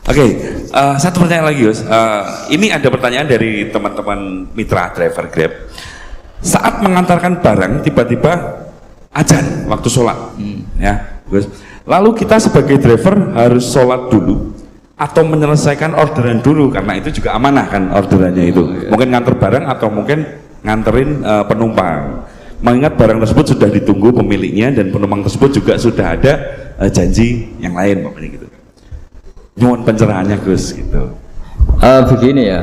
Oke, satu pertanyaan lagi, Yus. Ini ada pertanyaan dari teman-teman mitra driver Grab. Saat mengantarkan barang, tiba-tiba azan waktu sholat, ya, Gus. Lalu kita sebagai driver harus sholat dulu atau menyelesaikan orderan dulu, karena itu juga amanah kan orderannya itu. Mungkin nganter barang atau mungkin nganterin penumpang. Mengingat barang tersebut sudah ditunggu pemiliknya dan penumpang tersebut juga sudah ada janji yang lain, pokoknya gitu. Nyuwun pencerahannya, Gus, gitu. Begini ya,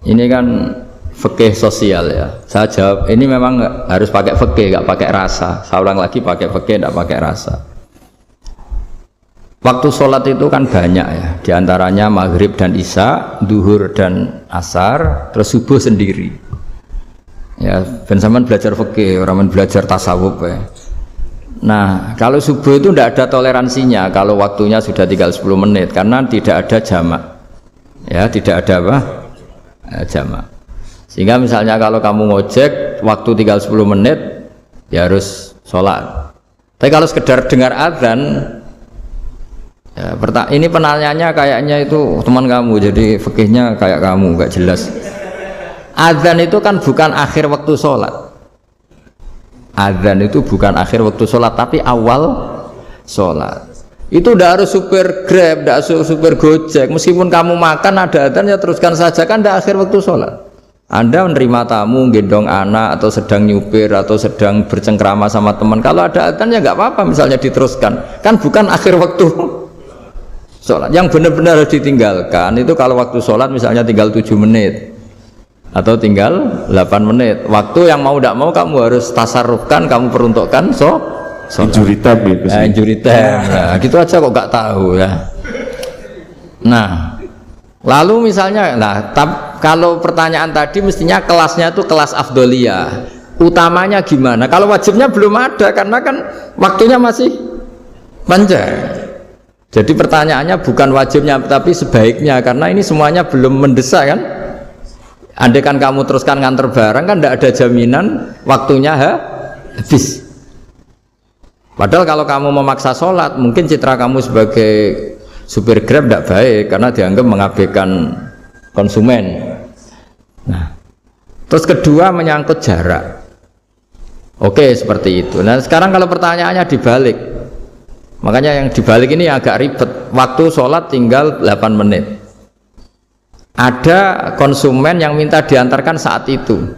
ini kan fikih sosial ya. Saya jawab, ini memang harus pakai fikih, nggak pakai rasa. Saya ulang lagi, pakai fikih, nggak pakai rasa. Waktu sholat itu kan banyak ya, diantaranya maghrib dan isya, duhur dan asar, terus subuh sendiri. Ya, ben sampean belajar fikih, orang belajar tasawuf ya. Nah, kalau subuh itu tidak ada toleransinya kalau waktunya sudah tinggal 10 menit karena tidak ada jamak. Ya, tidak ada apa? Jamak. Sehingga misalnya kalau kamu ngojek waktu tinggal 10 menit ya harus sholat. Tapi kalau sekedar dengar azan ya, ini penanyanya kayaknya itu teman kamu, jadi fikihnya kayak kamu, nggak jelas. Azan itu kan bukan akhir waktu sholat. Azan itu bukan akhir waktu sholat, tapi awal sholat. Itu tidak harus supir Grab, tidak harus supir Gojek. Meskipun kamu makan ada azan ya teruskan saja, kan tidak akhir waktu sholat. Anda menerima tamu, gendong anak, atau sedang nyupir, atau sedang bercengkrama sama teman. Kalau ada azan ya nggak apa-apa, misalnya diteruskan. Kan bukan akhir waktu sholat. Yang benar-benar harus ditinggalkan itu kalau waktu sholat misalnya tinggal 7 menit. Atau tinggal 8 menit. Waktu yang mau tidak mau kamu harus tasarrufkan, kamu peruntukkan injury time ya, nah, injury time. Nah, gitu aja kok nggak tahu ya. Nah, lalu misalnya, kalau pertanyaan tadi mestinya kelasnya itu kelas afdoliyah. Utamanya gimana? Kalau wajibnya belum ada karena kan waktunya masih panjang. Jadi pertanyaannya bukan wajibnya tapi sebaiknya, karena ini semuanya belum mendesak kan. Andai kan kamu teruskan nganter barang kan tidak ada jaminan waktunya habis. Padahal kalau kamu memaksa sholat, mungkin citra kamu sebagai supir Grab tidak baik karena dianggap mengabaikan konsumen. Nah, terus kedua menyangkut jarak. Oke, seperti itu. Nah, sekarang kalau pertanyaannya dibalik, makanya yang dibalik ini agak ribet. Waktu sholat tinggal 8 menit. Ada konsumen yang minta diantarkan saat itu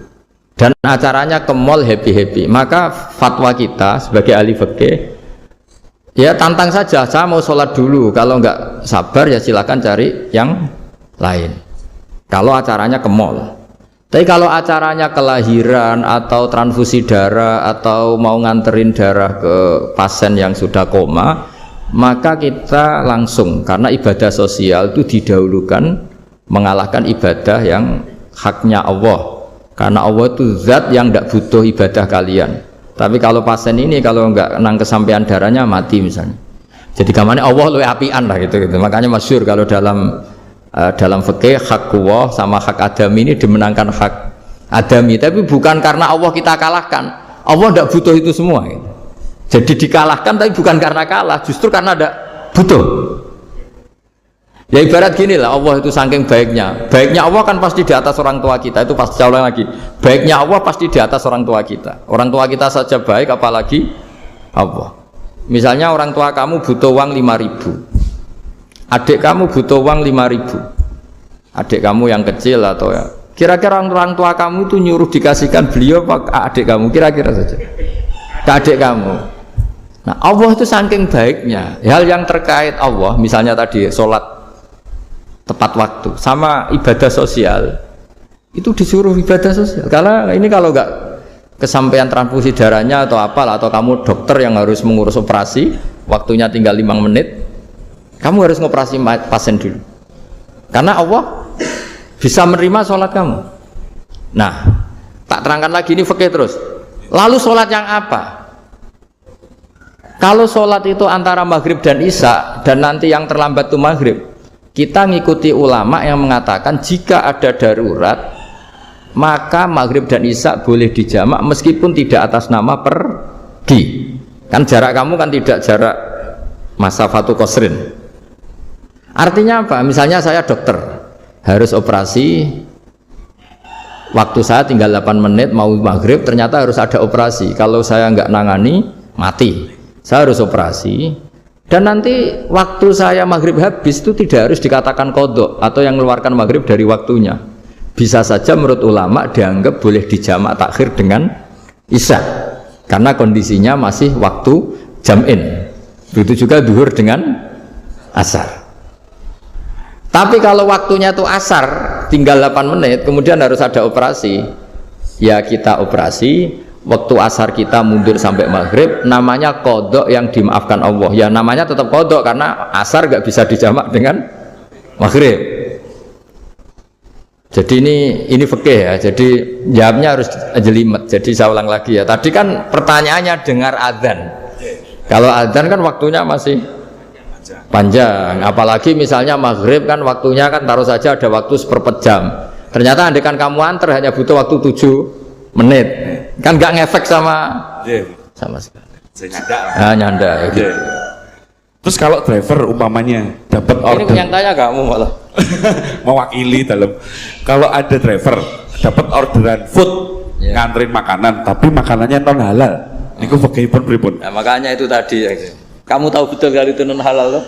dan acaranya ke mall happy-happy, maka fatwa kita sebagai ahli fikih ya tantang saja, saya mau sholat dulu, kalau nggak sabar ya silakan cari yang lain kalau acaranya ke mall. Tapi kalau acaranya kelahiran atau transfusi darah atau mau nganterin darah ke pasien yang sudah koma, maka kita langsung, karena ibadah sosial itu didahulukan mengalahkan ibadah yang haknya Allah, karena Allah itu zat yang tidak butuh ibadah kalian. Tapi kalau pasien ini kalau nggak nang kesampaian darahnya mati misalnya, jadi kamarnya Allah lebih apian lah gitu. Makanya masyhur kalau dalam fikih hak Allah sama hak adami ini dimenangkan hak adami, tapi bukan karena Allah kita kalahkan. Allah tidak butuh itu semua gitu. Jadi dikalahkan tapi bukan karena kalah, justru karena tidak butuh. Ya ibarat gini lah, Allah itu saking baiknya Allah kan pasti di atas orang tua kita. Itu pasti ulang lagi, baiknya Allah pasti di atas orang tua kita. Orang tua kita saja baik, apalagi Allah. Misalnya orang tua kamu butuh uang 5.000, adik kamu butuh uang 5.000, adik kamu yang kecil atau ya, kira-kira orang tua kamu itu nyuruh dikasihkan beliau apa adik kamu, kira-kira saja ke adik kamu. Nah, Allah itu saking baiknya, hal yang terkait Allah, misalnya tadi sholat tepat waktu sama ibadah sosial itu disuruh ibadah sosial. Karena ini kalau nggak kesampaian transfusi darahnya atau apalah, atau kamu dokter yang harus mengurus operasi waktunya tinggal 5 menit, kamu harus ngoperasi pasien dulu karena Allah bisa menerima sholat kamu. Nah, tak terangkan lagi, ini fikih terus. Lalu sholat yang apa? Kalau sholat itu antara maghrib dan isya dan nanti yang terlambat itu maghrib, kita ngikuti ulama yang mengatakan jika ada darurat maka maghrib dan isya boleh dijamak meskipun tidak atas nama pergi. Kan jarak kamu kan tidak jarak masafatu qasrin. Artinya apa? Misalnya saya dokter, harus operasi, waktu saya tinggal 8 menit mau maghrib, ternyata harus ada operasi. Kalau saya nggak nangani, mati. Saya harus operasi. Dan nanti waktu saya maghrib habis itu tidak harus dikatakan qadha atau yang mengeluarkan maghrib dari waktunya. Bisa saja menurut ulama dianggap boleh dijamak takhir dengan isya, karena kondisinya masih waktu jam'in. Begitu juga zuhur dengan asar. Tapi kalau waktunya itu asar, tinggal 8 menit, kemudian harus ada operasi, ya kita operasi, waktu asar kita mundur sampai maghrib, namanya qadha yang dimaafkan Allah. Ya namanya tetap qadha karena asar gak bisa dijamak dengan maghrib. Jadi ini fikih ya, jadi jawabnya harus jelimet. Jadi saya ulang lagi ya, tadi kan pertanyaannya dengar adzan. Kalau adzan kan waktunya masih panjang, apalagi misalnya maghrib kan waktunya kan taruh saja ada waktu seperempat jam. Ternyata andekan kamu antar hanya butuh waktu 7 menit, kan nggak ngefek sama sekali. Saya nyanda lah. Nah, nyanda gitu. Terus kalau driver umpamanya dapat order, Ini yang tanya kamu malah mewakili dalam, kalau ada driver dapat orderan food, nganterin makanan, tapi makanannya non halal, niku fakihipun pripun? Nah, makanya itu tadi ya. Kamu tahu betul kalau itu non halal loh?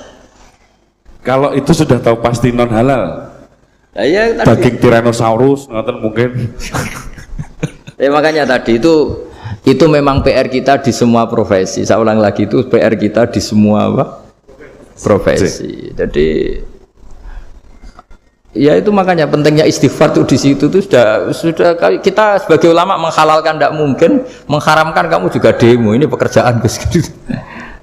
Kalau itu sudah tahu pasti non halal. Nah, iya, daging Tyrannosaurus ngoten mungkin. Ya makanya tadi itu memang PR kita di semua profesi. Saya ulang lagi, itu PR kita di semua profesi. Jadi ya itu makanya pentingnya istighfar tuh di situ tuh sudah kita sebagai ulama menghalalkan tidak mungkin, mengharamkan kamu juga demo, ini pekerjaan Gus.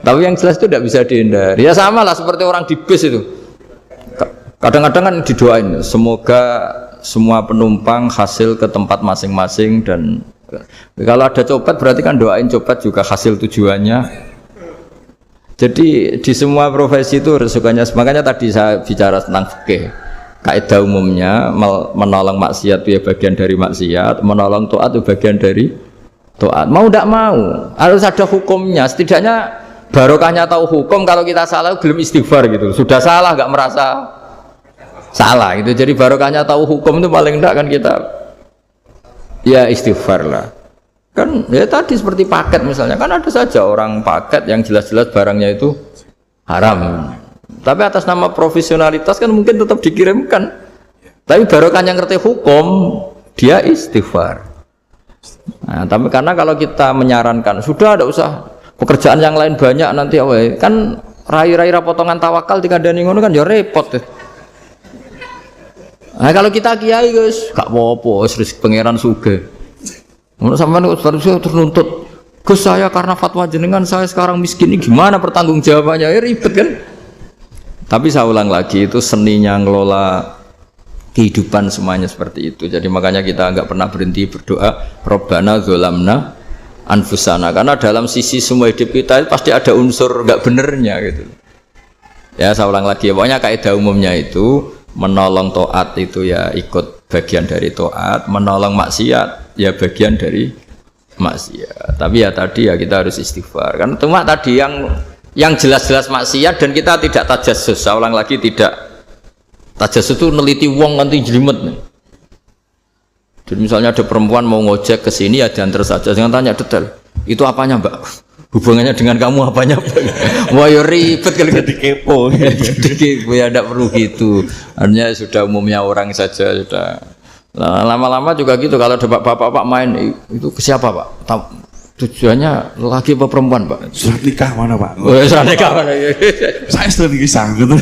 Tapi yang jelas itu tidak bisa dihindari. Ya sama lah seperti orang di bis itu. Kadang-kadang kan didoain, semoga semua penumpang hasil ke tempat masing-masing, dan kalau ada copet berarti kan doain copet juga hasil tujuannya. Jadi di semua profesi itu resikonya. Makanya tadi saya bicara tentang fikih. Kaidah umumnya menolong maksiat itu ya bagian dari maksiat, menolong taat itu bagian dari taat. Mau tidak mau harus ada hukumnya. Setidaknya barokahnya tahu hukum, kalau kita salah belum istighfar gitu. Sudah salah nggak merasa salah gitu. Jadi barokahnya tahu hukum itu paling enggak kan kita ya istighfar lah. Kan ya tadi seperti paket misalnya, kan ada saja orang paket yang jelas-jelas barangnya itu haram. Tapi atas nama profesionalitas kan mungkin tetap dikirimkan. Tapi barokahnya ngerti hukum, dia istighfar. Nah, tapi karena kalau kita menyarankan sudah ada usah pekerjaan yang lain banyak nanti kan rai-rai potongan tawakal dikandani ngono kan ya repot. Nah kalau kita kiai guys gak apa-apa, wis pangeran sugih. Ngono sampean kok terus nuntut, Gus saya karena fatwa jenengan saya sekarang miskin, ini gimana pertanggungjawabannya? Ya ribet kan. Tapi saya ulang lagi, itu seninya ngelola kehidupan semuanya seperti itu. Jadi makanya kita nggak pernah berhenti berdoa Rabbana dzolamna anfusana, karena dalam sisi semua hidup kita itu pasti ada unsur nggak benernya gitu. Ya saya ulang lagi, pokoknya kaidah umumnya itu menolong taat itu ya ikut bagian dari taat, menolong maksiat ya bagian dari maksiat. Tapi ya tadi ya kita harus istighfar. Karena cuma tadi yang jelas-jelas maksiat dan kita tidak tajassus. Saya ulang lagi, tidak tajassus itu neliti wong nanti jelimet nih. Jadi misalnya ada perempuan mau ngojek ke sini ya diantar saja, jangan tanya detail. Itu apanya Mbak? Hubungannya dengan kamu apanya? Wah ya ribet kalau jadi kepo. Jadi kepo ya tidak perlu gitu. Artinya sudah umumnya orang saja sudah. Nah, lama-lama juga gitu. Kalau ada bapak-bapak main itu ke siapa Pak? Tujuannya laki apa perempuan Pak? Surat nikah mana Pak? Oh, surat nikah mana? Saya sudah nikah gitu.